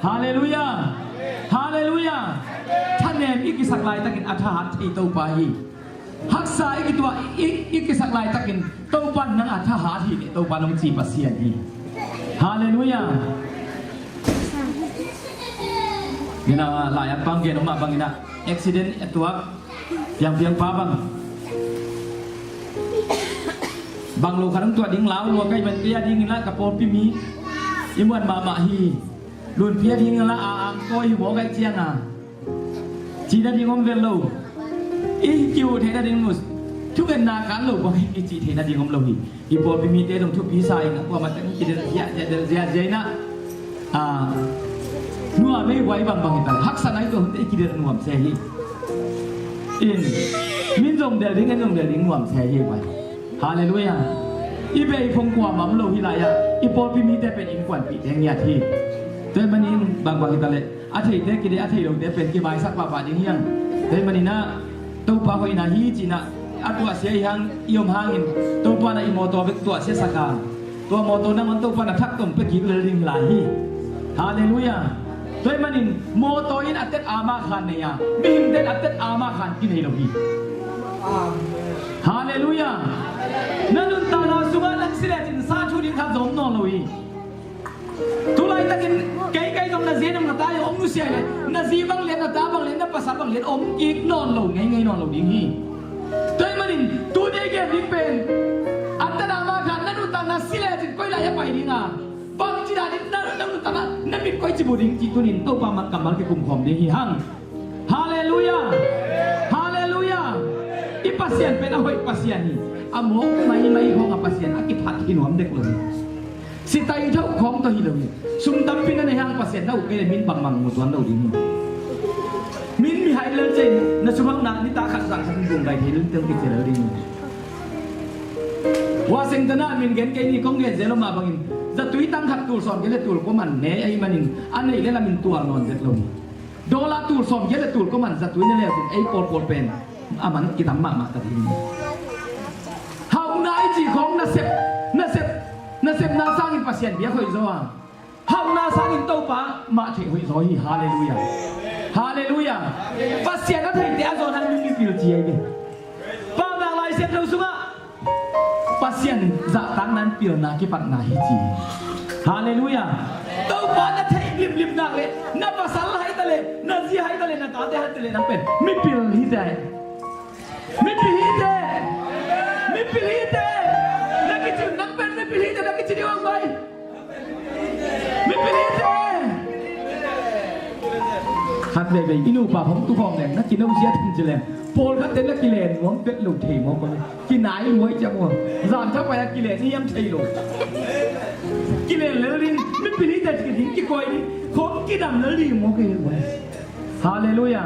ฮาเลลูยาฮาเลลูยาท่านเนมอีกสักลายตะกินอัฐหัตที่เต้าไปฮักษาอีกตัวอีกสักลายตะกินเต้าปันนังอัฐหัตที่เต้าปันน้องจีปัสเซียนีฮาเลลูยานี่นะหลายบางเกณฑ์ออกมาบางนะอุบิเหตุตัวyang biang pabang bang lo kadang tua ding lau lo kai ban pia ding la kapol pi mi imuan mama hi lun pia ding la ang koi mo kai chiang a chi da ding om vel lo i kiu the da ding mus thu ben na kan lo bo hi chi the da ding om lo hi i pol pi mi te dong thu pi sai na ko ma tang chi da ya na a nuwa me wai bang bang ta hak sanai to te ki da nuam se hi in min dong de ding en dong de ding nuam se hi waiฮาเลลูยาอีเบย์คงกว่ามั่มโลหิลายะอีปอพิมีแต่เป็นอินกวนปีแดงเนี่ยที่แต่มันนี่บางกิตาเลอาทิตย์เด็กกิเลอาทิตย์ลงแต่เป็นกี่ใบสักป่าอย่างเงี้ยแต่มันนี่นะตัวป่าหอยนาฮีจีนะอัตัวเสียยังยมหางอินตัวป่าในมอตัวเป็นตัวเสียสกาตัวมอตัวนั้นมันตัวป่าในทักตุ่มเป็นกี่เรื่องหลายฮีฮาเลลูยาแต่มันนี่มอตัวอินอัตเตอามาขันเนี่ยบิมเดนอัตเตอามาขันกินให้เราฮีฮาเลลูยานั่นตาเราสุวรรณสิเลจินซาชูดินทับจอมนอนลุยทุลัยตะกินไกลๆตรงนั้นเสียน้ำตาอมนุเสียเลยนั่นสีบางเลียนน้ำตาบางเลียนน้ำภาษาบางเลียนอมอีกนอนลงไงนอนลงดิ้งฮีแต่มันนี่ตัวเด็กเด็กเป็นอัตนามาขันนั่นตาเราสิเลจินก้อยลายไปดิ้งอ่ะบางจีดาดินนั่นตาเรานั่นเป็นก้อยจิบุดิ้งจีตุนินตัวปามักกำมัลเกคุมขอมดิ้งฮีฮังฮาเลลูยาฮาเลลูยาอีปัสเซียนเป็นอะไรปัสเซียนนี่อโมกไม่ของปัสเซียนอากิพัดหินหอมเด็กเลยสิตายเท่าของตัวหินเลยสุนทรพินันในห้างปัสเซียนเท่าเกลมินบังมังหมดวันเราดีมินมีหายเลยเจนนัชวังนักนิตาขัดสังขัดดวงใดที่เรื่องกิจเลยดีวอชิงตันน่ะมินเกนเกนี่คงเงินเจลมาบังอินจะตุยตั้งขัดตูสอนเกลตูก็มันเนยไอ้มันอินอันนี้เล่นละมินตัวนอนเด็กลงโดลาตูสอนเกลตูก็มันจะตุยนั่นแหละไอ้ปอลเป็นอามันกินทำมากแต่ทีนี้เฮาหน้าไอจีของน่าเสพน่าสร้างอินปัสเซียนเบียคุยจ้าเฮาหน้าสร้างอินโตปะมาเทคุยจ้าฮีฮาเลลูยาฮาเลลูยาปัสเซียนนั่นเองเดียร์โซนันมีฟิลจีไอเดียป้าดังไลเซนเราสุมาปัสเซียนจะตั้งนั้นฟิลนาคิปัตนาฮิจีฮาเลลูยาโตปะนั่นเองลิบนักเลยนั่นภาษาไทยตะเลยนั่นจีไทยตะเลยนั่นตาเตหัตะเลยนั่นเป็นมีฟิลฮิใจไม่พิลิเตนักกิจนักเป็นไม่พิลิเตนักกิจดีว่างไปไม่พิลิเตฮัตเลยไปอินูป่าผมตุกองเนี่ยนักกินน้ำเสียทิ้งเจริญโพลคัดเต้นนักกิเลนม้วนเป็ดหลุดเทม้วนกันกินไหนรวยจังวะจานเข้าไปนักกิเลนนี่ย้ำเทหลุดกิเลนเลยลินไม่พิลิเตกินทิ้งกิโกยนี่คนกินดำเลยลินม้วนกันเลยฮาเลลูยา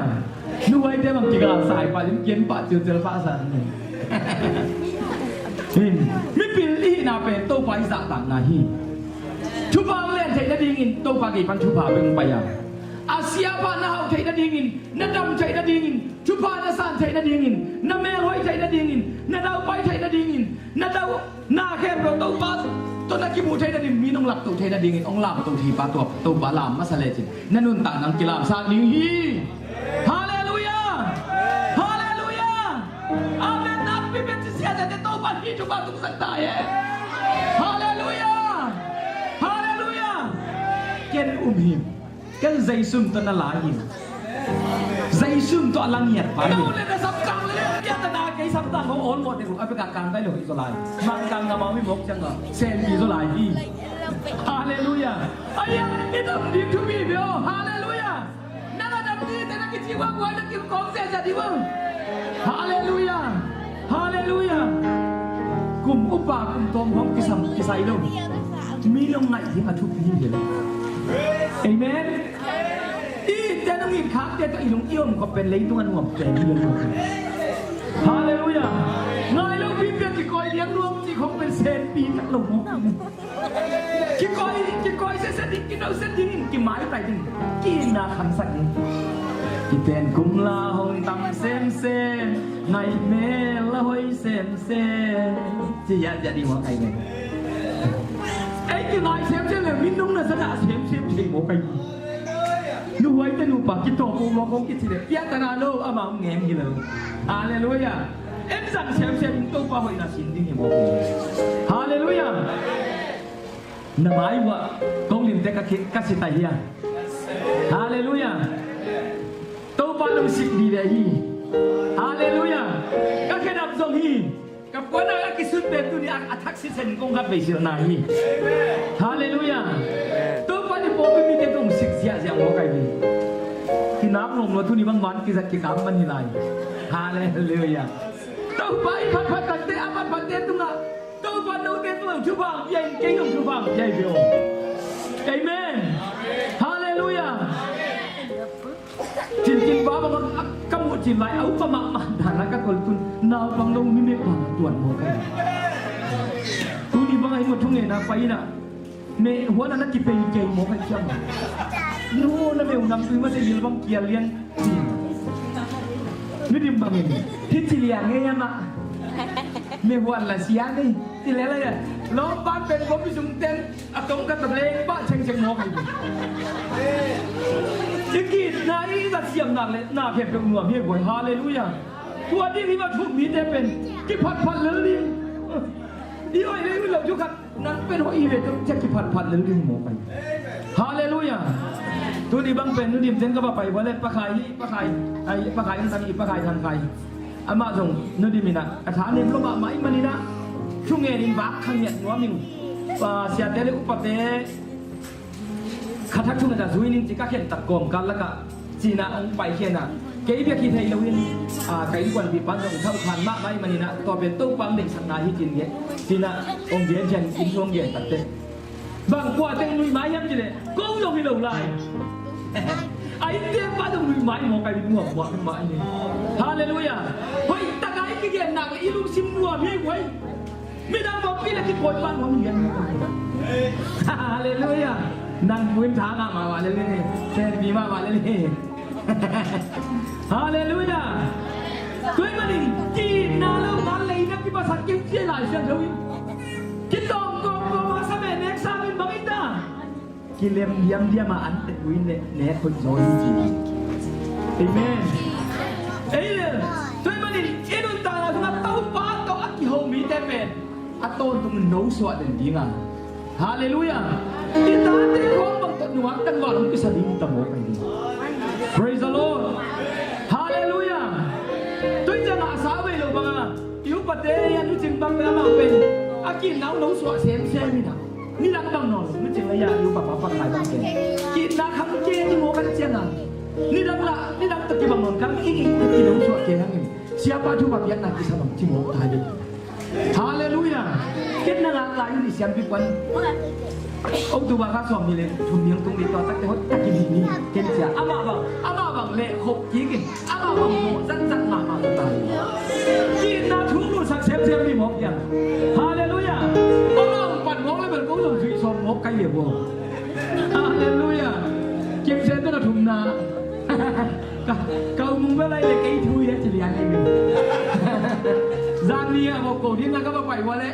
ดูไว้เดี๋ยวมันกินกระสายไปลิ้นเย็นปะเจอฟ้าสั่นเลยไม่เป็นลี่นาเป็นโตไฟสะต่างนาฮีชุบาเล่นไทยนาดิ่งโตปากีปันชุบาเป็นไปยังอาเซียบ้านนาไทยนาดิ่งนาดำไทยนาดิ่งชุบานาซานไทยนาดิ่งนาเมลอยไทยนาดิ่งนาดาวไปไทยนาดิ่งนาดาวนาแคมเราโตปัสตัวนักกีฬาไทยนาดิ่งมีน้องหลักตัวไทยนาดิ่งองลามตัวทีปาตัวบาลามมาสเลจินนั่นนุ่นต่างนังกีฬาซาลิงฮีฮาเลลูยาฮาเลลูยาอาเมนนับพิเศษเสียแต่โตปัสที่ชุบาตุกสักตายฮาเลลูยาฮาเลลูยาเกณฑ์หิมเกณฑ์ใจซุ่มตัวน่าหลายหิมใจซุ่มตัวลังเงียดไปเราเลยนะสับกังเลยยัตนาไก่สับตังของโอนหมดเลยผมเอาไปกังได้เลยอิสลามมังกังกับมังไม่บกจังเหรอเซนอิสลามฮีฮาเลลูยาไอ้ยังนี่ต้องดีทุกปีเดียวฮาเลลูยานั่นดับดีแต่นักจิตว่างไว้นักกินของเสียจะดีบ้างฮาเลลูยาฮาเลลูยากลุ่มอุปากลุ่มตอมของกิสัยลงมีลงไหนที่มาทุกที่เลยเอเมนอีแต่ต้องมีคักแต่ต้องอีหลงเอี้ยมก็เป็นเลี้ยงตัวหนุ่มใจเลี้ยงรวมฮาเลลูยาไงลูกพี่เปียกกี่ก้อยเลี้ยงรวมกี่ของเป็นเซนปีนักลงมองกี่ก้อยเส้นดิ้งกี่เอาเส้นดิ้งกี่ไม้ไปดิ้งกี่นาคันสักดิ้งกี่เป็นกุมลาหงตำเซมเซไงเมละหอยเซมเซจะยัดjadi mauไอ้เนี่ยไอ้กี่นายเซมเซเลยมินนุ่งน่ะสระเซมโมกัน ไว้แต่หนูปากกินโตปูมองคงกินสิเด็กยาตนาโลอามาเงี้ยกี่เลยฮาเลลูยาเอ็มสั่งเชมเชมตัวป้าหอยน่าสินดิ้งเหมอกฮาเลลูยาน้ำไม้วะกงลิมเด็กกัสิตายะฮาเลลูยาตัวป้าลงสิกดีเลยฮาเลลูยาก็แค่ดับทรงฮีกับคนนั้นก็คิดสุดเป็นตัวนี้อัตักสิเซนกงกับไปเสียนายฮาเลลูยาตัวป้าที่ผมไม่มีเด็กต้องสิกเสียเสียหัวไก่ดีที่นับลงตัวนี้บางวันกิจกรรมมันนี่ไรฮาเลลูยาตัวป้าพัดตัดเตะพัดเตะตรงนั้นตัวป้าโน้ตเตะตรงชุบางใหญ่เก่งของชุบางใหญ่เดียวเอเมนฮาเลลูยาจินบ้าบางกำหนดจินไหลเอาประมาณฐานะกับคนคุณนาวบางลงมีเมฆบางตรวจหมดเลยทุนี้บางไอ้หมดทุ่งเงินนะไปน่ะเมฆหัวนั้นกินเป็นเก่งหมดไอ้เชี่ยมันนู้นนั่นเองนำซื้อมาจะยืนบางเกียร์เลี้ยงนี่ดิมบางเงินที่จิเลียงเงี้ยมาเมฆวันละเสียนี่ที่แล้วเลยล้อบ้านเป็นผมไปสุ่มเต้นอะตรงกันแบบเล่นบ้านเชิงหมดไอ้จิกินนายจะเสียมหนักเลยหน้าเพียบกับหัวเพียบหัวฮาเลลูยาตัวที่ที่มาถูกมีแต่เป็นกิพัดเลยลิงดีอ้อยเลยเราจุกันนั่นเป็นหัวอีเวนต์จะกิพัดเลยลิงหมอไปฮาเลลูยาตัวนี้บางเป็นตัวนี้เซนก็มาไปวันเล่นปะไข่ไอ้ปะไข่ทำอีปะไข่ทำไข่อามาส่งนู่นดีมินะอาถรรพ์เนี่ยลงมาไหมมันนี่นะช่วงเงินวักขังเนี่ยหัวมิงเสียเตะอุปเตะข้าทักช่วงนั้นจุยนิ่งจิกาเขียนตัดกลมกันแล้วก็จีน่าองไปเขียนอ่ะเกี่ยบคิดให้เราเห็นไก่กวนปีปันตรงเท่าคันมากไหมมันนี่นะตัวเป็นตู้ปังเด็กสังนาที่จีนเนี่ยจีน่าองเดียนเขียนกินช่วงเย็นตัดเตะบางกว่าเต็งลุยไม้ย้ำจีเลยก็ลงให้เราไล่ไอ้เตี้ยป้าต้องลุยไม้มองไปเป็นหัวเป็นไม้เนี่ยฮาเลลูยาเฮ้ยตะไคร้กี่เย็นหนักเลยอีลูกซิมวัวพี่ไว้ไม่ได้บอกพี่เลยที่ปวดบ้านผมเย็นฮาเลลูยานั่งพื้นทางมาว่าเลยเซนบีมาว่าเลยฮาเลลูยาด้วยมันนี่จีน่าเล่ามันเลยนักที่ภาษาเก่งเสียหลายเสียงเทวินกินตองกองมาสมัยเน็กซ์เป็นบังอิตากิเลมยำเดียมาอันติดวินเนี่ยคนโจยจีเอเมนเอ้ยด้วยมันนี่เอ็นตาเราต้องเต้าป้าเต้าอักกิโฮมีแต่เป็นอัตโตนต้องโน้สวัสดิ์ดีงาฮาเลลูยาที่ตาเต้ร้องบังตัดหนวดกันว่าเราไม่สดิงตะโมกไปดี Praise the Lord Hallelujah ตัวจะหาสาวไปหรือบ้างอยู่ประเดี๋ยวนู้จึงบังเวลามาเป็นอากินน้ำน้ำสวดเสียงนี่นะนี่นักบังนอนนู้จึงระยะอยู่กับป้าขายบังเกนกินน้ำคำเจที่โมกันเจียงอ่ะนี่นักละนี่นักตะกี้บังนอนคำอีกกินน้ำสวดเจียงนี่ siapa juga yang nak kisah bang cimo tadi Haleluya kita nak lain di siapa pun ông tu bà khá xòm như lên thùng miếng tung đi to tắc hốt tắc kim hình trên xe ama bằng lệ hộp chí kì ama bằng bộ dặn mà tài khi na thú luôn sắc xem đi một nhà Hallelujah ôngปั่นngó lên bật cũng dùng thủy xòm một cái việc vô Hallelujah kim xe tức là thùng na cầu mùng với đây là cây thui đấy chỉ là anh mình giang đi một cổ điên là các bạn quậy qua đấy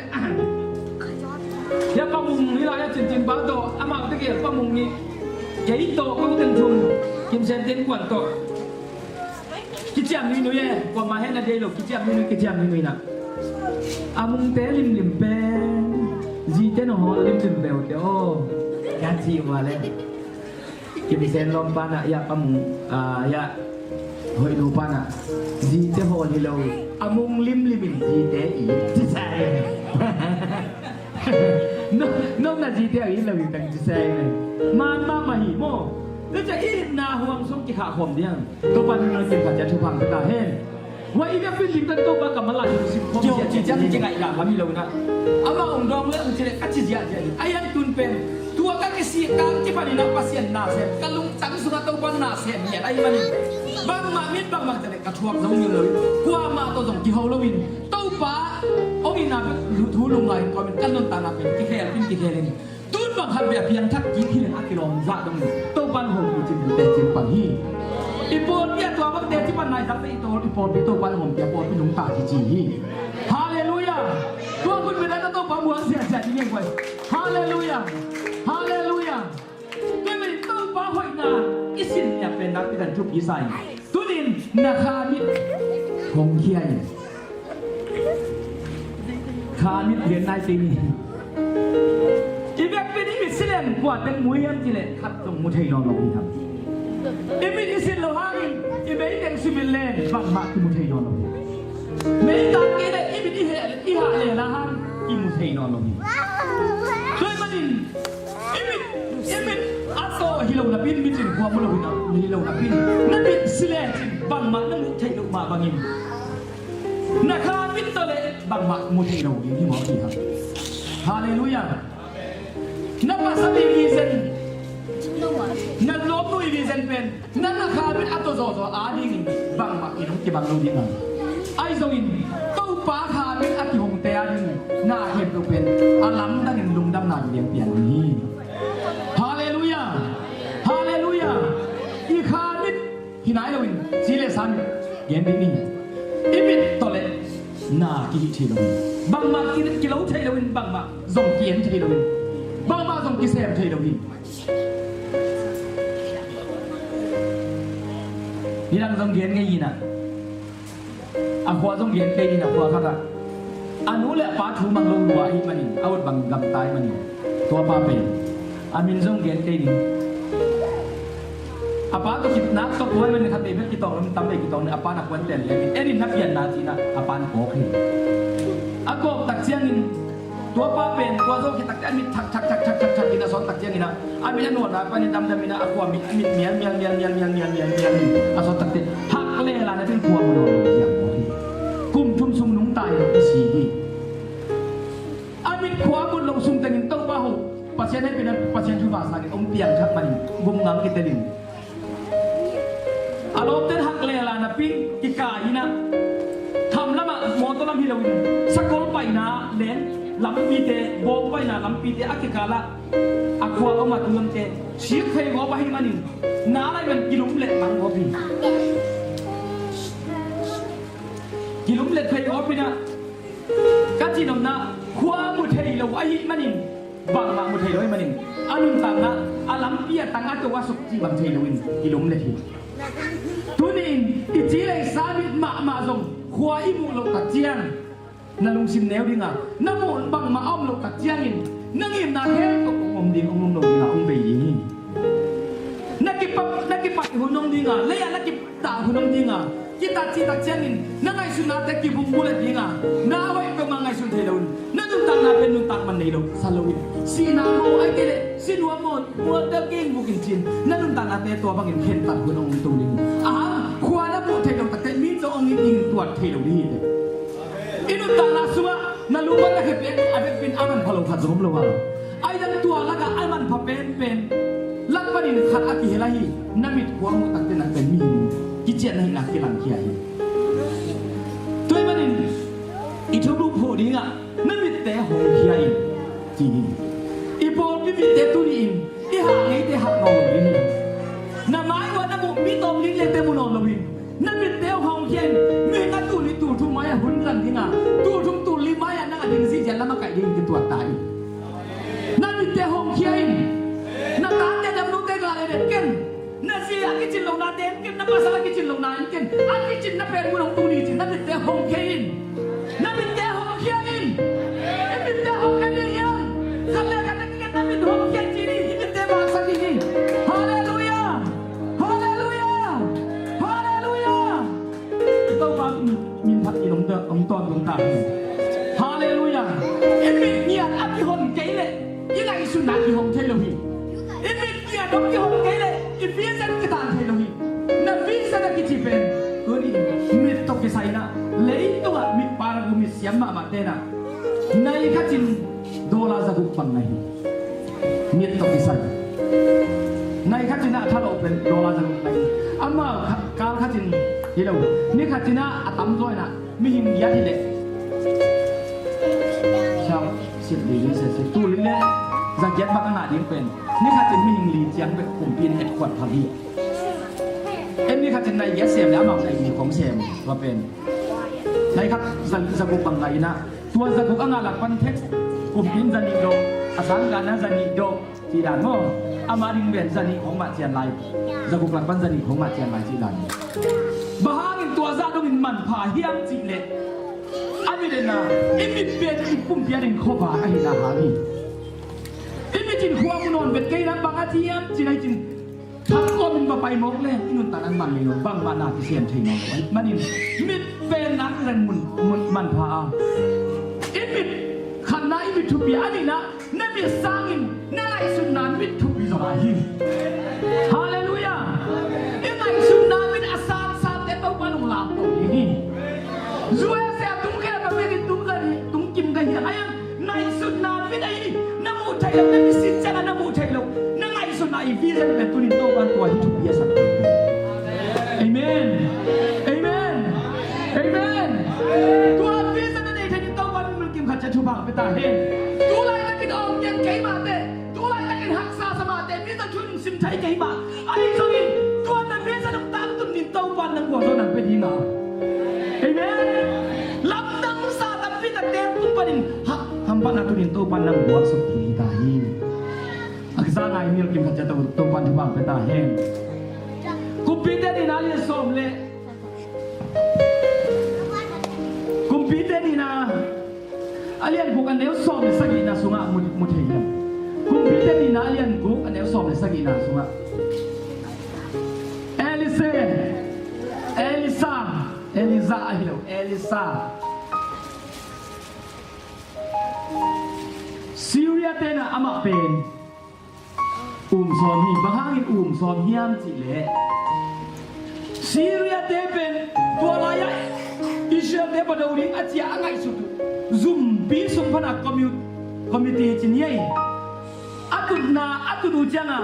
ya pamung ni lah ya cincin batu, amak tu kira pamung ni, ya itu kau tentu, kim senten kuat tu, kicam ni nu ya, kau mahen ada lo, kicam ni nak, amung teh lim pen, zite no hol lim bel tu, oh, ganti wale, kim sen lompa nak ya pamung, ya, hoi lupa nak, zite hol ni lo, amung lim zite i, saya. nông là gì theo ý là vì tầng xe này mà hỉ mô nóจะอีนาห่วงสมกิขาข่มเดียงตัวปันเราเก็บขัดจะทุพังตาเห็นว่าอีเนี่ยเป็นลิงตันตัวปากกับมาลายสิบคนเจียจีจริงไงอย่างว่ามีเรานะอามาองดองเรื่องเจริญกัจจิยาเจริญไอ้ยังตุนเป็นตัวกันที่สี่การที่พันนักภาษาหน้าเสียกันลุงจังสุนัขตัวปันหน้าเสียเนี่ยไอ้มันบางมามิดบางมาจะได้กระทวงน้องอยู่เลยกว่ามาตัวส่งกิฮาวลวินตัวป้าองค์นาเป็นทูลุงไงก็เป็นกันนนตานาเป็นกิเคเป็นกิเคเลยตุนบางคันแบบเพียงทักกิที่เลยกิโลมซาตรงนี้ตัวปันหงอยู่จริงแต่จริงปันฮีอีโปนเนี่ยตัวบางเดที่ปันนายทักไปอีโปนไปตัวปันหงอย่าโปนไปหนุ่มตาจีจีฮีฮาเลลูยาตัวคุณเป็นอะไรตัวปันหัวเสียใจที่เงี้ยไปฮาเลลูยาฮาเลลูยาด้วยมันตัวปันหอยนาอิสินเนี่ย เนี่ยเป็นนักที่ดันทุบยีใส่ตุนินนาคามิดคงเคียนคามิดเรียนนายตีนี่อีเบกเป็นอีมิดเสียงกว่าเป็นมวยยันจีเล่ขัดตรงมุทัยนอนลงครับอีมิดอิสิลโลฮามิอีเบกเต็งซิมิลเล่บังมาที่มุทัยนอนลงไม่ต่างกันเลยอีมิดอีหาเลยละฮันอีมุทัยนอนลงด้วยมันอีมิดอัตโตฮิโลนับบินมิจินความมุลวินาฮิโลนับบินนับบินสิเลจินบังมานั่งมุทัยลงมาบังอินนักข่าวมิตรเล่บังมามุทัยลงอินที่หมอที่ครับฮาเลลูยานับภาษาดีวิเซนนับลบนุยวิเซนเป็นนับนักข่าวมิตรอัตโตโซโซอาดิงบังมาอินที่บังลงดิงันไอโซอินตู้ปาข่าวมิตรอัติหงเตียดิงน่าเห็นตัวเป็นอาลัมดังลุงดำนาเดียงเปียนนี้ฮาเลลูยาฮาเลลูยาอีข่าวมิตรที่ไหนเราอินสิเลสามิเย็นดีนี่อีมิตโตเลน่ากิเทโลวินบังมากิโลเทโลวินบังมาส่งเกียนเทโลวินบังมาส่งกิเซมเทโลวินนี่เราส่งเกียนไงยินะอาขวาส่งเกียนไงยินะขวาข้าอันนู้นแหละป้าถูมังลงหัวอีมันนี่เอาบังกำตายมันนี่ตัวป้าเป็นอามินส่งเกียนไงนี่apa tu kita nak tu tuan mana kata ibu kita orang tambah kita orang apa nak buat dan lagi. Ini nak biar nanti nak apa nak okey. Aku tak siang ini tua papen tua tu kita tak ambil cak kita soal tak siang ini. Ambil yang nuan apa ni tambah mina aku ambil mian asal tak te hak lelah nanti kuah menolak yang okey. Kum cum sum nung tay isi di. Ambil kuah pun langsung tengin tahu bahu pasien ni benar pasien cuma sakit tiang cak mani bungang kita ni. อารมณ์เต้นหักเลลานะปิ้งกิกาอีนะทำแล้วมาโมตัวลำพิลวินสกอลไปนะเลนลำปีเตโบไปนะลำปีเตอักกิกาละอักขวาเอามาตัวลำเตชีฟเคยบอกไปให้มันนี่น้าอะไรมันกิลุมเล็ดมันบอกพี่กิลุมเล็ดเคยบอกพี่นะกัจจินมนะขวามุทัยเราไว้มันนี่บางมามุทัยเราไว้มันนี่อันนู้นต่างนะอันลำปีต่างอันตัวสุกจีบางเทยเราวินกิลุมเล็ดที่ทุนินอิจิเลยสามิดมาส่งขวาอิมุลงตัดเจียงนั่นลุงซิมแนวดิ่งอ่ะน้ำมันบังมาอ้อมลงตัดเจียงอินนั่งอินนาเทก็อมดิ่งอมลงดิ่งอ่ะอมเบยนี่นักกิปัดหุ่นลงดิ่งอ่ะเลยนักกิตาหุ่นลงดิ่งอ่ะกิตาจีตัดเจียงอินนั่งไงสุนัขแต่กิบุ้งบุ้งเลยดิ่งอ่ะน้าไว้ก็มังไงสุนเทลนนั่นนุ่งตังนาเป็นนุ่งตังมันนี่ลงซาโลวินสีน้ำโมไอเกเลสีนัวโมมัวเด็กกินบุกินจินนั่นนุ่งตังนาเตตัวบังอินเข็นตัดหุ่นลงตัวดิ่งขวาน้ำมันเทลงแต่มีตัวองค์ยิงตัวเทลดีเลยอินุตาลาสุวะนั่นรู้ว่าจะเป็นอะไรเป็นอามันพลังขัดสมรู้ว่าไอ้ดันตัวละก็อามันพเป็นลักบันินขัดอากิเฮลัยน้ำมิดหัวมุตักเตนันเป็นมีกิจเจนให้นักกีฬาเขียนตัวบันินอีทุบลูกโผล่ดิ้งอ่ะน้ำมิดเตะหงเขียนจีอีโปนมิดเตะตุลินอีหางไอ้เตะหักนอนลงนี่น้ำไม้ว่าน้ำบุมีตอมลิ้นเลยเตะมุนอนลงนี่นั่นเป็นเตะหงเขียนมีนักตุลิตูทุ่มไม้หุ่นหลังที่งาตูทุ่มตุลิไม้นั่งดิ่งซีเจนแล้วมาไก่ดิ่งกันตัวตายนั่นเป็นเตะหงเขียนนั่นตาเตะดำนุ่งเตะกลางเลยเด็กกันนั่นสิอากิจินลงนาเด็กกันนั่นภาษาอากิจินลงนาเด็กกันอากิจินนั่นเป็นมุนองตูนี่จินนั่นเป็นเตะหงเขียนนั่นเป็นเตะหงเขียนนั่นเป็นเตะหงเขียนยังขันเลยกันนั่นเป็นหงเขียนจีนี่เป็นเตะบาสักทีนี่ฮาเลลูยาฮาเลลูยาฮาเลลูยาต้องฟังมินพักอีหลงเตอองตอนลงตาฮาเลลูยาเอ็มมิเงียบอับยี่หงเกยเลยยังไงสุนัขยี่หงเทโลฮีเอ็มมิเงียบอับยี่หงเกยเลยอีฟีเซนกิตานเทโลฮีนั่นฟีเซนกิจิเป็นตัวนี้มิตกกิไซนะเลยตัวมิปารากุมิสยามมาเตนะในขั้นจินโดลาซากุปังไงมิตกกิไซในขั้นจินถ้าเราเป็นโดลาซากุไงอามาการขั้นจินที่เรานี่ขั้นจินอัตมด้วยนะมีหินยัดที่เด็กชาวสิบลีเสร็จตู้ลิ้นเล่จะเก็บมาขนาดนี้เป็นนี่ขั้นจินมีหินลีเจียงเป็นกลุ่มปีนเห็ดขวดพารีเอ็มนี่ขั้นจินในเยสเซียมแล้วมาในมีของเซียมว่าเป็นในขั้นจะกุปังไงนะตัวจะกุอังอาหลักพันเทกกลุ่มปีนจะนิโดอาศังการนั้นจะนิโดที่ จีดานโมอามาดิงเบนจันนี่ของมาเจียนไลจะกุกลักบันจันนี่ของมาเจียนไลจีดานบ้างินตัวซาดงินมันพาเฮียงจีเล็อันนี้เด่นนะอิมิเบนอิปุ่มเปียดินข้อบาอันนี้นะฮานี่อิมิจินหัวมุนอนเบ็ดไก่นั้นบางอาทิตย์จีนไอจินทั้งก็มันมาไปมกเลยอินุนตานันมันเลยนบางบานาที่เสียนเทนเอาไว้มันนี่มิดเป็นนักเรียนมันพาอิมิขันนาอิมิทุบีอันนี้นะนั่นมีสร้างอินนั่นไอสุนันมิทุบีสบายฮาเลลูยาอินไอสุนันมิอาสามสามเตต้าวันลงลาบตัวนี้จุเอเสียตุ้งแค่แบบนี้ตุ้งกันตุ้งกิมกันเหี้ยไอ้ยังนายสุนันมิได้น้ำมูไทยแล้วนั่นมีสิทธิ์จะน้ำมูไทยแล้วนั่งไอสุนันวิเศษเป็นตัวนี้โตกันตัวที่ถูกเบียสัตว์เอเมนเอเมนเอเมนตัววิเศษนั่นเองที่โตกันมันกิมขัดจะชูบังไปตาเห็นตัวไรนักกินออกยังไงมาเตะตัวไรนักกินหักซาสมาเตะมิตรชุนสิมไทยไงมาไอ้สวินตัวนั้นวิเศษน้ำตาลตุนนินโตกันนั่งหัวโซนันเป็นยังไงเอเมนลำดังซาตับพิตาเตมตุ้งปนินหักทำปันนักตุนินโตกันนั่งหัวสุขีตาหินอักษรไงมีกิมขัดจะโตกันชูบังไปตาเห็นกุมพีเตนี่นาเรียนสมเลยกุมพีเตนี่นาอาเลียนกุกันเดียวสมเลยสักกี่นาสุงะมุดเฮียกุมพีเตนี่นาอาเลียนกุกันเดียวสมเลยสักกี่นาสุงะเอลิซาฮิโลเอลิซาซีเรียเตน่ะอามาเป็นสอมหิบางหินสอมเฮียมจิเล่ซีเรียเตเป็นตัวลายอิสราเอลประดูริอาเจียงไงสุดซุ่มปีซุ่มพนักคอมมิตี้จีนี่อัตุดูจังอ่ะ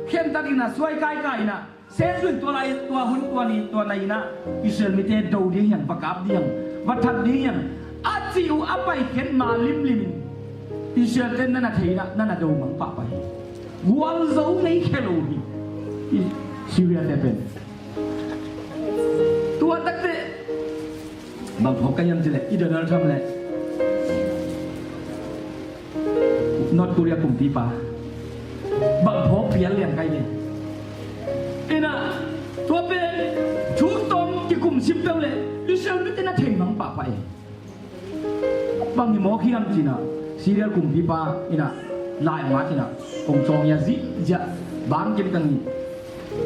เข้มตัดอินะสวยไกลนะเซนสุดตัวลายตัวหุ่นตัวนี้ตัวไหนนะอิสราเอลมีแต่ดูดิยังประกาศดิยังวัฒนดิยังอาจิวอัปไปเข็นมาลิมอิสราเอลนั่นน่ะเทียนะนั่นน่ะดูมังปะไปวันเสาร์นี้แค่รู้ที่ซีเรียเตเป็นตัวตั้งแต่บางพบกันยังจะเลยอีเดนเราทำเลยนอตกูเรียกกลุ่มปีปาบางพบเปลี่ยนเรียงไงเนี่ยเอ็น่ะตัวเป็นชุดตรงที่กลุ่มชิมเปลเลยอิสราเอลไม่ได้น่าเทียมมังปะไปบางมีหมอขี้น้ำจีน่ะซีเรียกลุ่มปีปาเอ็น่ะลายมาที่น่ะคงจงยาซิจะบางเก็บตังนี้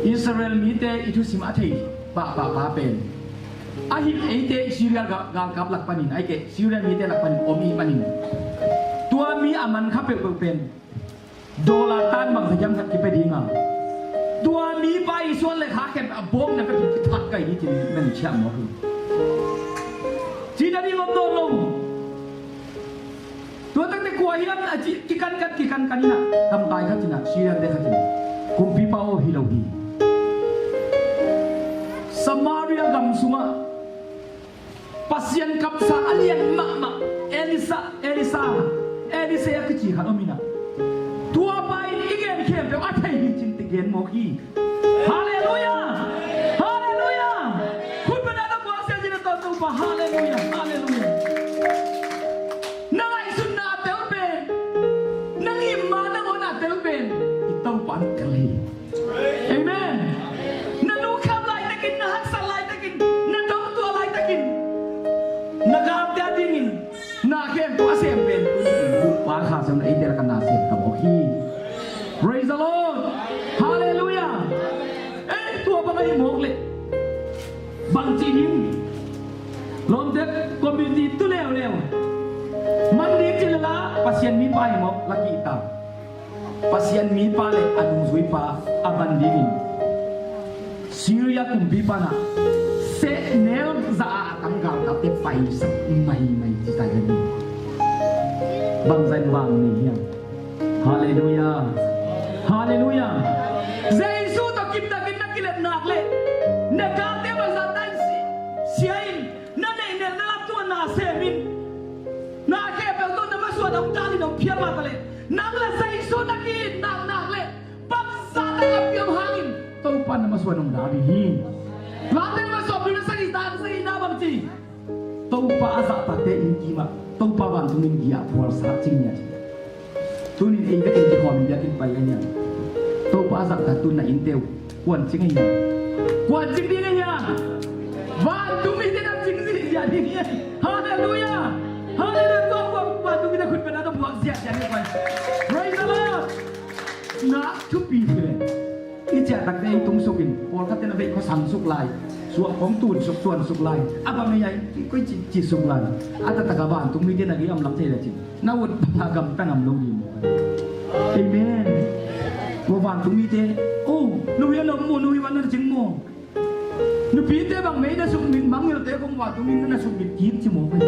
อิสราเอลมีแต่อิทุสิมาที่ปะเป็นอาหิไอเตซีเรียลกับหลักปนินไอเกซีเรียลมีแต่หลักปนินอมีปนินตัวมีอามันขับเป็นโดลาตันบางสยามสักกี่ปีดีมาตัวมีไปส่วนเลยขาแข็งบงนั่นก็ถูกทักไก่นี่จริงมันเชื่อมมั้งจีนนี่มันโดนลงตัวตั้งแต่กลัวฮิลันกิกันนี่นะทำตายกันจีน่ะซีเรียลเด็กกันจีน่ะกุมพีเป้าฮิโลฮีสมาเรียกัมสุมาpasien kapsa alien mama Elisa ya kecil kan omina tua bayi igen kem pe atai hicin tegen moki haleluya kun benada kuasa jina tahu pa haleluya nangai sunna telbe nangi mana ona telbe itau pan kali amen nanu kam lai takin nahak salai takin nadong tua lai takin nagam dingin na kem to asem ben pa kha sam ai der kana sem ka boki praise the lord hallelujah tua pa ngai mok le bang chi nim lom dek community tu lew man dik chi la pasien mi pa mo laki ta pasien mi pa le anung zui pa aban dingin Syria kumbi pa na se nel za tanggal tapi pai sak mai cita jadi bang zain bang ni ya haleluya Yesu to kita kilet nak le negate bazatan siain na nei ne dalam tu na semin na ke pe to na maswa dong tali dong pia ma tale nang la Yesu nakin nak le bang sa ta piam hangin to pa na maswa dong dali hi Late masuk bila segi nabam ci. Tau pa asa tate inki ma. Tau pa bantuin dia pual sacingnya. tu ni ing ka ing ji khom ya tin pai anya to pa sak ka tu na in teu kwan ching ai kwan ching di ya van tu mi te na ching di ya di ya hallelujah hallelujah to kwa tu mi na khut pe na to buak sia ya ni kwan praise the lord na tu pi le i cha tak dei tung sukin pol ka te na ve ko sang suk lai suakของตูนสุกส่วนสุกลายapa me yai ko ji suk lai ata ta ka ban tung mi te na gi am lam the la chin na wut ba gam tangam lo gi mo amen wo ban tung mi te oh nu ya lo mo nu wan na jing mo nu pi te bang me na suk min mang yo te kong wa tung mi na suk min kim chi mo pe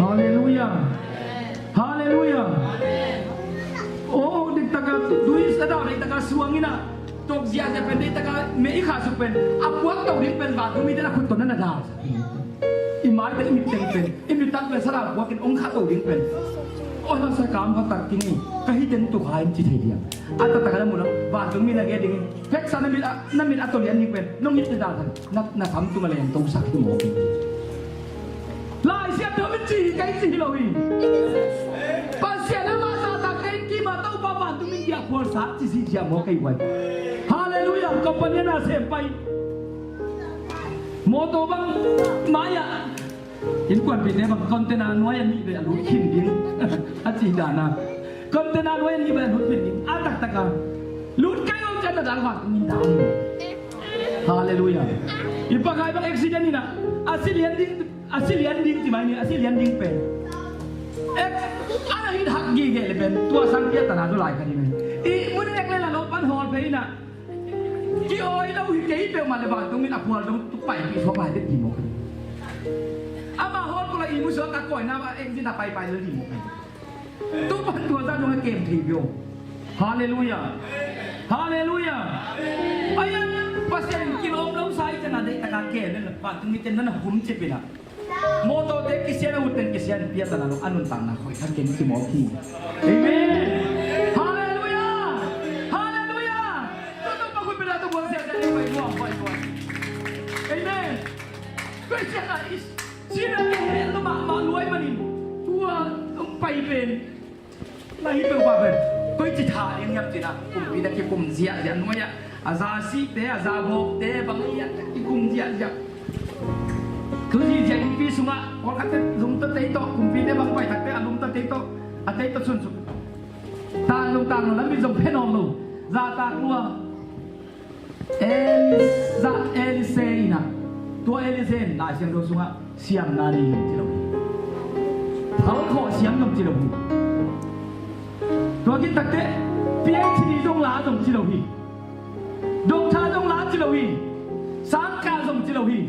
hallelujah hallelujah oh dik ta ka duis ada dik ta ka suang ina tog ziaจะเป็นได้ตะกาเมฆขาสุเป็นอับวักตัวนี้เป็นบาตุมีได้ละคุณตัวนั้นน่ะดาวอิมายแต่อิมิเต็งเป็นอิมิตักเป็นสระวักเป็นองค์ข้าตัวนี้เป็นโอ้ยเราใช้กรรมพัดตักกินนี่ก็ให้เดินตัวหายจิตเดียงอัตตะกาละมุนบาตุมีอะไรดิ่งเพ็กสันนั่นมีอัตตัวเลี้ยงนี่เป็นน้องยิบจะด่าทันนักทำตัวอะไรอย่างตัวสักตัวหมอลายเสียเธอเป็นจีไก่จีเราอีปัสเสียแล้วมาซาตาไก่กี่มาเต้าปาบาตุมีอยากพอสักจีจีหมอไก่ไว้Haleluya, kampanya na sampai. Moto bang maya. In kuan pin bang konten anu yang ni be alu kin din. Aci dana. Konten anu yang ni be alu kin din. Atak taka. Lut kayo jana dalwat ni dam. Haleluya. Ipakai bang accident ni na. Asilian ding ti mai ni asilian ding pe. Ana hit hak gi ge le ben tua sang pia tanah tu lai kan ni. Mun nek le la lo pan hol pe na. Ki oi lau hi kei pe ma le ba tu min apual dong tu pai pi so pai de ti mo ama hol ko la i mu so ka koi na ba eng sin ta pai le ti mo tu pan tu sa dong kem ti yo haleluya haleluya ayan pasien kilom lau sai jana de ta ka ke le pa tu mi ten na hum che pe na moto de kisian uten kisian pia ta na lo anun tang na khoi kan kem ti mo ti amen Amen. Christian is sila ni lo maluai manin. Tua pai ben. Lahi pe pa ben. Koi chi tha ing yam chi na. Kum pi da ki kum zia ya noya. Aza si te aza bo te bang ya ki kum zia ya. Ku ji ja ki pi sunga. Ko ka te lum ta te to kum pi de bang pai tak te alum ta te to. A te to sun su. Ta lum tang lam bi zom phen om lo. Za ta lua. Eliseina tua Elisen na siang do sunga siang nari jilo thau kho siang ngam jilo tua ki takte PhD dong la dong jilo hi dong tha dong la jilo hi sang ka dong jilo hi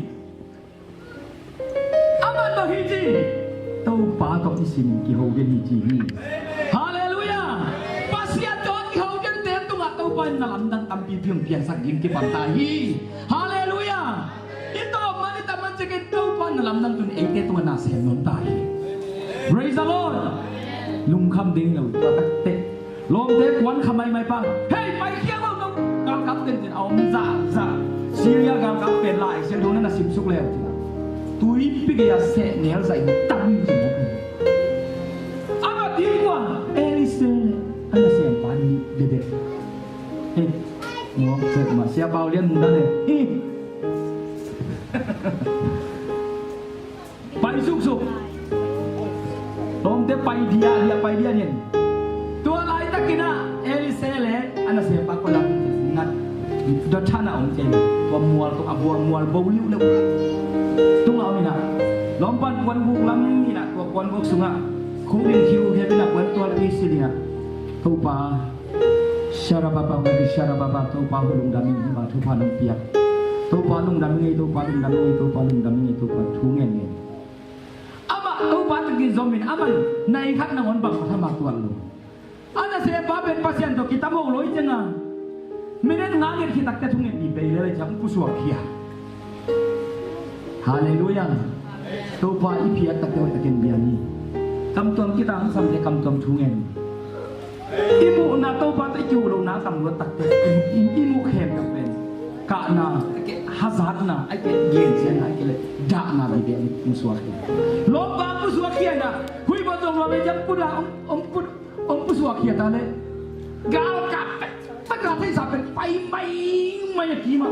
aman do hi ji to pa to isin ki ho gen hi ji hallelujah pasia to ki ho gen te tu nga to pan na lam dan tam pi piang piang sak gin ki pan ta hi hallelujah ito mani taman sige to pan na lam dan tun e te tu na sem non ta hi praise the lord lum kham ding lo to tak te lom te kwan khamai mai pa hey pai kia lo no gam kap ten ten au za siria gam kap pen lai se do na sim suk le tui pi ge ya se nel zai tam ji mo ama di kwa elise ana sem pan ni de hey mo se ma sia bao lian da le pai suk lom te pai dia nyen tua lai takina elise le ana sem pa ko lam ngat do thana ong chen ko mual to abuang mual bau liu le tung au ni na lompan kwan buk lam ni na ko kwan buk sunga khung ling hiu he na kwan to pi silia to pa syara baba to pa hulung dami ni ba thu pa nang piak to pa lung dami to pa lung dami to pa thu ngen ngen ama to pa tagi zomin aman nai khat na on bang thama tuan lu ana se pa ben pasien to kita mo loi chenga menen ngangin kita te thungen ni be le jam ku suak khia haleluya to pa ipia tak te taken biani kam tuam kita ang sam te kam tuam thungen imu na to pa te chu lo na tam lo tak te imu khem ka pen ka na ke hazat na ai ke gen sen ai ke le da na bi be ni ku suak lo ba ku suak khia na hui bo tong lo be jam ku da om องผู้สวกเขียนตาเลยกาวกับตั้งแต่ที่สับเป็นไปไม่กี่มา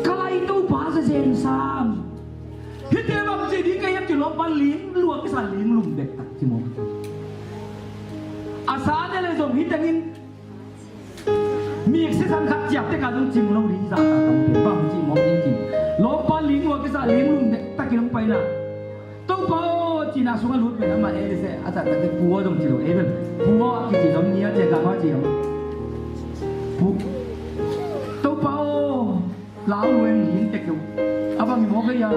ใครตู้บ้าเสียนซ้ำที่เดียวแบบจีดีก็ยังจะลบบัลลิงลวกก็สั่นลิงลุงเด็กตัดที่มองอาสาเนี่ยเลยส่งฮิตแต่งินมีเอกสารขัดจับแต่การต้องจริงเราดีจ้าต้องเป็นบ้างจริงมองจริงลบบัลลิงลวกก็สั่นลิงลุงเด็กตัดกินลงไปนะตู้บ้าจีน่าสุขลุ้นเป็นอะไรมาเอเดเซ่อาจารย์แต่ผัวตรงจีโร่เอเป็นผัวที่จีโร่เนี่ยเจ้ากันว่าจีโร่ผู้ตู้บ้าลาวเวงหินเด็กอยู่อาบังมีโมกยา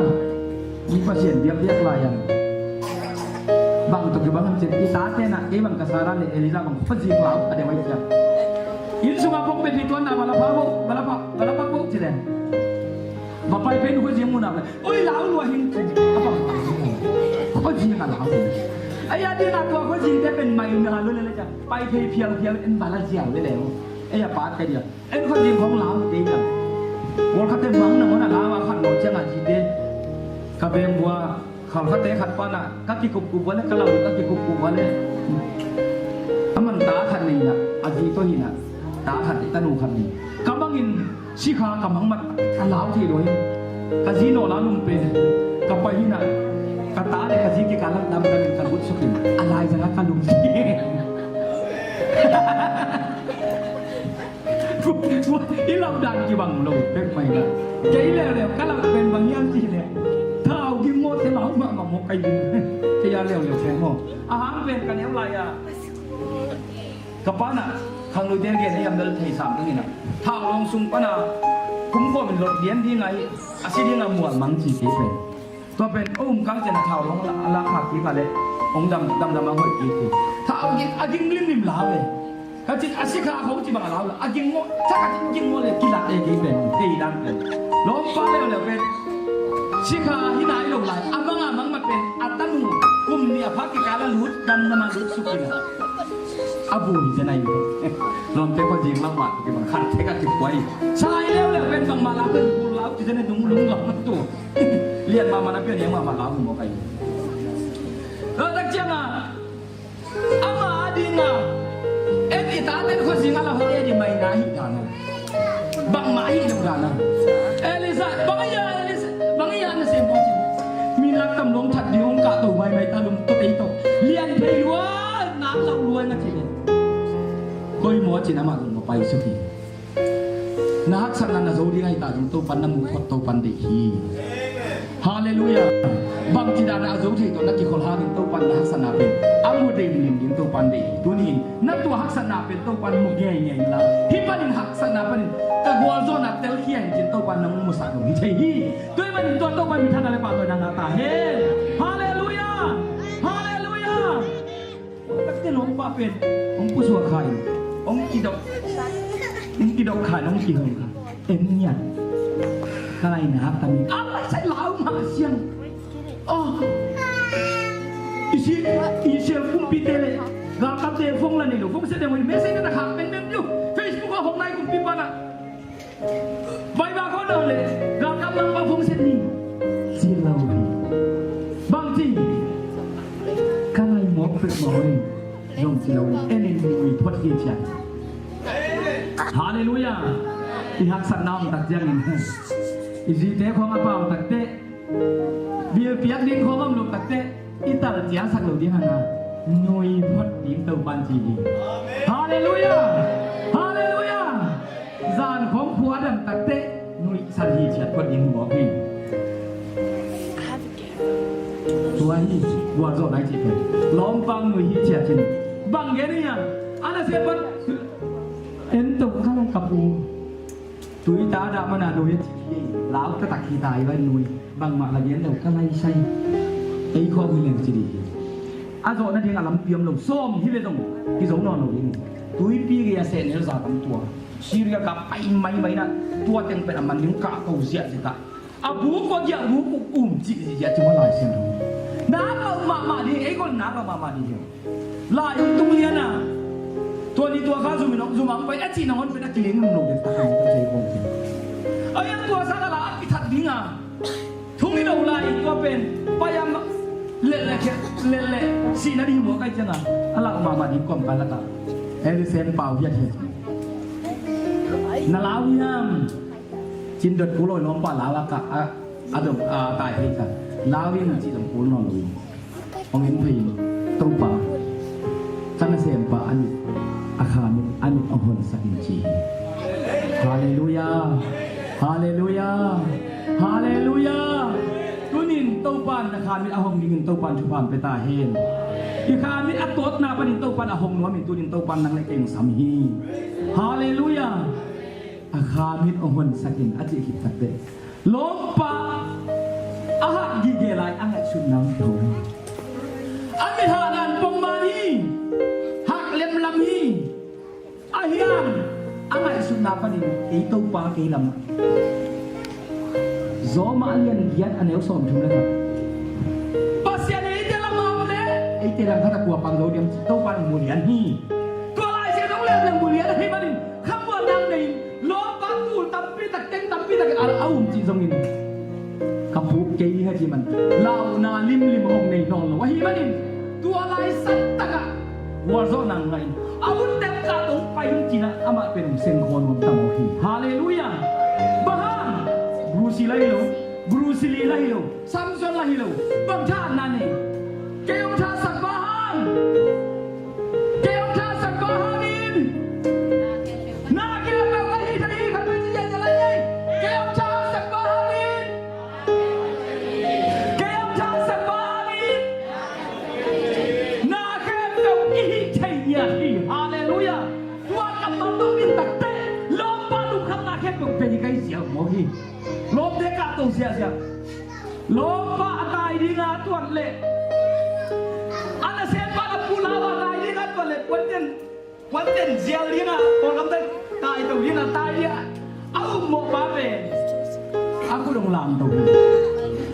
มีภาษาเดียบเรียกลายังบางตัวคือบางคำเช่นอีสานเนี่ยนะเอบางภาษาเราเนี่ยเอลิซาบางภาษาลาวadaไว้จ้ะอินสุมาพงเป็นที่ตัวน่ะบาลาพาโบจีเด่นบาไปเป็นคนจีมุนอะไรโอ้ยลาวรัวหินapaคนจีกันลาวไอ้ยาดีน่ะตัวคนจีได้เป็นไม่เนื้อเลยเลยจ้ะไปเพียงเอ็นบาลาเจียวเลยแล้วไอ้ยาปาดกันเดียวเอ็นคนจีของลาวดีกันวันขัดเตะมังนะมันลาวขัดโนเจ้าหน้าที่เดกับเบงบัวขัดเตะขัดปานะกักกิกุบวันเลยกะลากักกิกุบวันเลยมันตาขัดนี่นะอาจีตัวนี้นะตาขัดตาหนูขัดนี่กำบังอินชิคากำบังมันลาวที่ด้วยกะจีโนลาลุมเป็นกับไปที่น่ะกะตาเลยกะจีกิการดำกันกันบุษสุขินอะไรจะรักกันลุมที่อีเราดังจีบังโลเป็นไม่ละใจแล้วก็เราเป็นบางอย่างจีเนี่ยถ้าเอากินหมดจะเรามาหมกไก่ยินจะยาเร็วแข็งหมดอาหารเป็นกันยังไรอ่ะกระปั้นอ่ะทางลุยเดียนเกณฑ์ยังเดินที่สามตรงนี้นะถ้าลงซุ่มปั้นอ่ะคุ้มก็เป็นรถเลี้ยนที่ไงอาชีพที่เราหมวดมังจีเป็นตัวเป็นกังเจนเท่าลงละหักที่มาเลยองดำมาหัวกีทีถ้าเอากินลิ้มลาวเลยเขาจิตอาศิคาเขาจิบังลาวละอากิงโมถ้ากิงโมเลยกินละเองเป็นตีดันเป็นล้มฟ้าแล้วเป็นศิคาที่ไหนลงไหลอามังมันเป็นอัตนูกุมเนี่ยพักกิการละลุดดำมาลุดสุกินะอาบุญจะไหนอยู่ลองเจ้าจริงละหมาดกิบังขัดเทกันติดไว้ใช่แล้วเป็นบางมาลาเป็นบุญลาวจะได้ดุงลุงหลอกมันตัวเรียนมานะเพื่อนยังมาลาวหัวไก่ตั้งเจ้าอ่ะอามาดีน่ะเอ็ดอีตาเป็นคนสิงห์เราเขาเอ็ดไม่น่าหิกันนะบางมาหิกันนะเอลิซาบางอย่างนี่เสียงพอจริงมีนักตำรวจถัดดีองค์กะตัวไม่ตะลุมตัวตีตัวเลี้ยงเพลวะน้ำเรารวยนะทีเดียวก็อีหมอจีน่ามาลงมาไปสุขีนักสันนันนะโจดีไงตาจงตัวปันน้ำมุขตัวปันเด็กฮีฮาเลลูยาบางทีดานาโจที่ตัวนักกิโคลาเป็นตัวปันนักสันนาเป็นอามูเดมินเป็นตัวปันเด็กตัวนี้นักตัวหักสันนาเป็นตัวปันมุกเงี้ยละฮิปันหักสันนาเป็นตะกัวโซนักเตลเคียนจินตัวปันน้ำมุสักหนุ่มที่ฮีด้วยมันตัวปันมีท่านอะไรป่าตัวนังตาเฮฮาเลลูยาตั้งแต่หลวงป้าเป็นองค์ผู้ชัวไข่องค์กีดอกไข่องค์กีหงค่ะเอ็มเนี่ยอะไรนะครับตอนนี้อะไรใช่เหล่ามาเสียงอ๋ออีเชี่ยฟุ้งปีเตเลยกากับเดฟงละนี่ลูกฟุ้งเสด็จวันเมสเซจนั่นขาเป็นเมมอยู่เฟซบุ๊กของนายกุมปีปานะใบบาเขาเดินเลยกากับมังบางฟุ้งเสด็จนี่จีเหล่าดีบางทีข้างในหมอกเฟซมาเลยยงจีเหล่าดีเอ็นเอ็นมีพอดเกี่ยวฮาเลลูยาที่หักสันน้ำตัดยังอินอีจีเตะของอาเปาตัดเตะเบียร์เปียกดิ้งของอมลูกตัดเตะอีตาเจียสักเหล่าดีฮานาหน่วยพอดดิ้งเต่าบันจีฮาเลลูยาจานของผัวดันตัดเตะหน่วยสันฮีเฉียดพอดดิ้งหัวพี่ตัวฮีวัวโจไหนจีเป็นล้อมฟังหน่วยฮีเฉียดจินบังเงี้ยนี่ยังอันนั้นเสียบันเอ็นตุกข้างกับอูตุยตาดามันอาดูยัดจีลาวก็ตักขี้ตายไว้นุยบางมาละเย็นเดี๋ยวก็ไล่ใช่ไอ้ข้อมือเลี้ยงจีดีอาโจนั่นเองอาลัมเปียมลงส้มที่เลยตรงที่สงนอนลงนี่ตุยปีกยาเซนเอลซาตั้งตัวซีเรียกับไอ้ไม่นะตัวเต็งเป็นอามันนิ้วกะเขาเสียจิตาอาบุกก็อยากบุกจีจะจะมาลายเสียงน้าเรามาดีไอ้คนน้าเรามาดีลายตุ้งเลี้ยนะตัวนี้ตัวข้าซูมินซูมังไปไอ้จีนอนเป็นนักเลี้ยงหนุ่มเด็กตาหนุ่มใจคงไอ้ยังตัวสักละพิทัดดิ้งอ่ะทุ่งนี้เราไล่ตัวเป็นพยายาม lele si na di mo kai changa ala mama di kom kala ka elisen pau hiat hiat na lawiam chin dot pulo nom pa lawa ka adom tai hi ka lawim chi dom pulo no lu ong en phi to pa kana sem pa an akhan an ohon sakin chi haleluya haleluya haleluya tunin taupan na kami ahong dingin taupan chupan peta hen i kami atot na panin taupan ahong no min tunin taupan nang lekeng samhi haleluya akhamit ohon sakin aji hitatte lompa aha gigelai angat sunang to ami hanan pongmani hak lem lamhi ahiam angat sunang panin i taupa ke lam gió mã liên giết anh nếu sồn chúng lên rồi bác sĩ này tên là màu đấy ấy tên là thằng của bằng dấu điểm đâu quan mùa liền hi còn lại sẽ đóng lên là mùa liền là khi mà đi khắp mùa năm này lỗ bác cụ tập pi tập à áo chỉ giống như cặp phụ cây hay gì mình lao na lim hồng này non là hi mà đi tua lại sắt tắc à hoa gió nắng này áo đẹp cả đúng phải đúng chỉ là amaเป็นเส้นคนของตั้งหัวฮาเลลูยาBruce Lee lahilo, Samson lahilo, bangsa nani, kayong sa sagbahan in, nakilapang lahi kami siya nalay, kayong sa sagbahan in, nakilapang ihichay niya, hallelujah, tuwa ka mamawin takte, lompa lukang nakilapang penikay siya mo hi. Lom deka tu sia lompa atai di ngatuan le ana sempa na pulawa atai di ngatuan le kuanten zial di nga orang tai tai tu di nga tai dia au mo ba be aku dong lam tu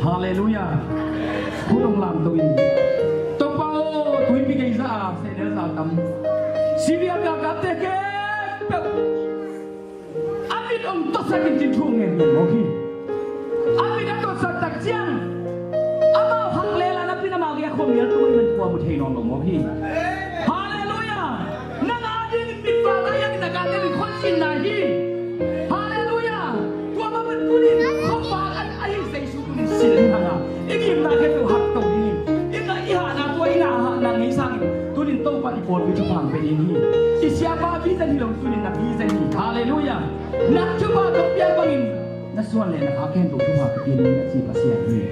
haleluya aku dong lam tu ini to pao tu pi kai sa se ne sa tam siria ga ga te ke amit om to sa kin tin thung ngen mo ki Ami na to sa tagyang ama haklela na pinamagi ako ngel tuloy man ko mo thenon mo hi hallelujah nang ading bitbala yang nagatin ko sinahi hallelujah tuwa man tunin ko paan ay sa isukunin silhanga igim na keto hakto din ina iha na to ina ha nang isang tunin to pa ipon bi chupang pe din hi isya ba bi sa hilong tunin na bi sa hi hallelujah na chuba to pia bangin na suan le na aken to thuma ka tin na si pasia ni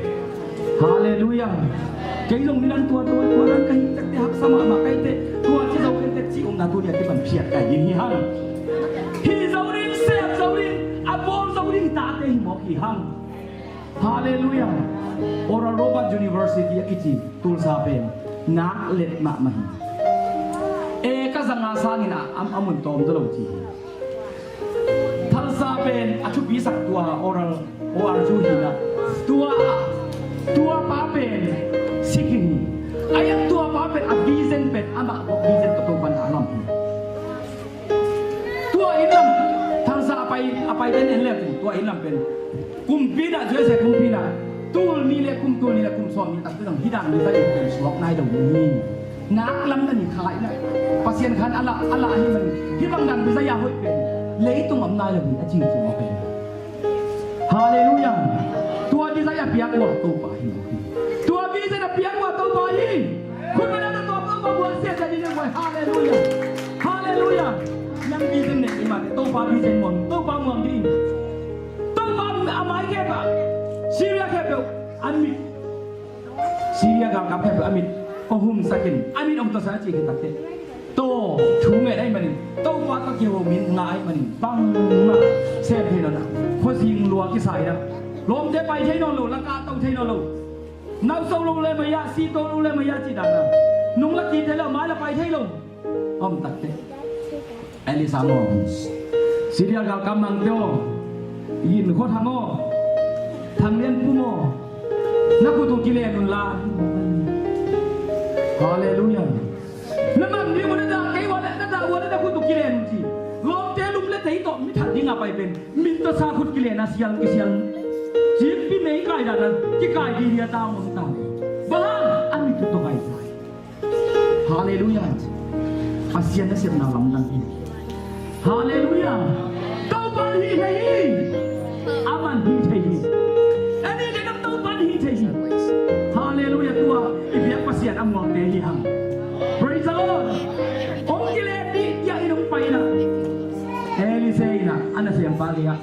hallelujah kai long nilan tua ran kai tak te hak sama ma kai te tua chi zo ken te chi om na tu dia ti ban phiat kai yin hi hang hi zo rin sep zo rin abol zo rin ta te hi mo hi hang hallelujah ora Robert University akichi tul sa pen na let ma ma hi e ka zanga sangin amun tom to lo chiเป็นอชุบีสักตัวโอรัลโออาร์จูฮีนะตัวป้าเป็นสิกินีไอ้ตัวป้าเป็นอบีเซนเป็นอามาบอกบีเซนตัวปัญหาลำตัวอินลำทางซาไปเป็นเอ็นเล่ตัวอินลำเป็นกุมปีน่ะช่วยเสกกุมปีน่ะตัวนี้เล็กกุมตัวนี้เล็กกุมซ้อมนี่ตัดเรื่องที่ดังนี่ไปเป็นสวกนายดงนี่นักลำนั่นนี่ขายนะปัสเซียนคันอะไรนี่มันที่บางดังเป็นสยามห้อยเป็นlấy tung âm nai là vì đã chinh phục ngọc huyền hallelujah tua đi saya biar gua tau bahi tua bi saya biar gua tau bahi kun mana tu tua buat saya jadi ni boy hallelujah hallelujah yang bi sen ni iman tau ba bi sen mong tau ba mong di tau ba amai ke ba Syria ke ba amit Syria gak ke ba amit ko hum sakin amit om to sa chi ke tak te to chú mẹ đây mà đi tao qua các kiểu miền ngãi mà đi băng mà xem thì nó có gì lúa cái sải đó lom thế bay thấy nó lù là cá tao thấy nó lù nấu sâu lù lên mà ya si tô lù lên mà ya chỉ đàn à nung là chỉ thấy là máy là bay thấy lù ông tắt thế Elisa Mons Syria gal kamang teo yin khó thằng liên phu mô nó cũng tụ kile nung la hallelujah Naman di mo na kay wala na kuto kilen si. Lo telum le tay to mi thadi nga pai ben. Min to sa khut kilen na siang ki siang. Jip pi mei kai da na ki kai di dia ta mo ta. Bahang ฮาเลลูยาอาเซียนนั้นเสียนาลำดังอีฮาเลลูยาเต้าปันฮีเทฮีอามันฮีเทฮีอันนี้เด็กเต้าปันฮีเทฮีฮาเลลูยาตัวอีเบียกอาเซียนอัมมองเตฮีฮัง Praise the Lord องค์กิเลสนี้ยังลงไปนะเอลิเซนะอันนั้นเสียงบาลีอะ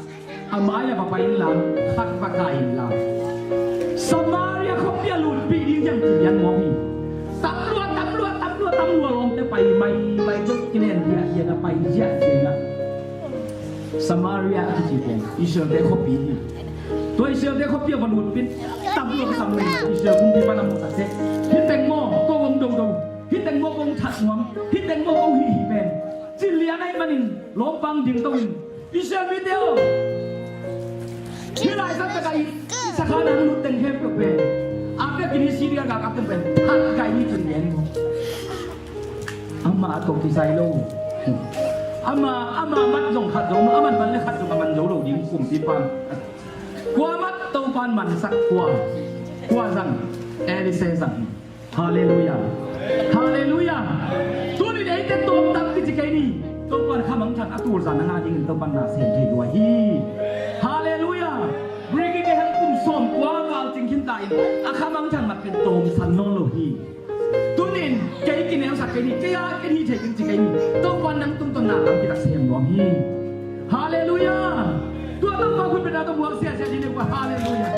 อามายาปะไปอินลาขัดปะกาอินลาสมาเรียเขาเปียลุนปีนี้ยังจียังมองนี่ตำรวจลงแต่ไปไม่ยกกิเลสเนี่ยยังไปเยอะจริงนะสมาเรียที่จีเป็นอิสราเอลเขาปีนี้ตัวอิสราเอลเขาเปียบอลลูนเป็นตำรวจสำนึกอิสราเอลคงที่บ้านเราหมดแต่เซ็ตฮิตแตงโมก็วงดงฮิตแตงโมก็ถัดหัวฮิตแตงโมก็หีเป็นจิเลียนไอ้มันนินล้มฟังดึงตัวอินอิสราเอลวิดีโอที่ไรสักกะอีสักขนาดลุ้นเต็มเทปกับเป็นอาเปียกินซีเรียกับกับเป็นหัดไก่นี่ถึงเย็นอามาตกที่ไซโลอามามัดส่งขัดลงอามันเลยขัดลงมันโจโลยิงกลุ่มที่ปันกว่ามัดตัวปันมันสักกว่าสั่งเอลิเซสั่งฮาเลลูยาตัวนี้ได้แต่ตัวตั้งที่จะไงนี่ตัวปันข้ามังฉันอัตุลสันงาดิงตัวปันนาเสียใจด้วยฮาเลลูยาบริกิเดหังกุมส่งกว่าเราจริงขึ้นใจอาข้ามังฉันมาเป็นตัวสันโนโลฮีตัวนี้แกกินแนวสักแกนี่แกอยากกินที่เทกินจิกนี่ตัววันนั้นตุ้งต้นหนาเราคิดเสียงร้องฮีฮาเลลูยาตัวต้องฟังคุณเป็นอะไรตัวบัวเสียที่เรียกว่าฮาเลลูยา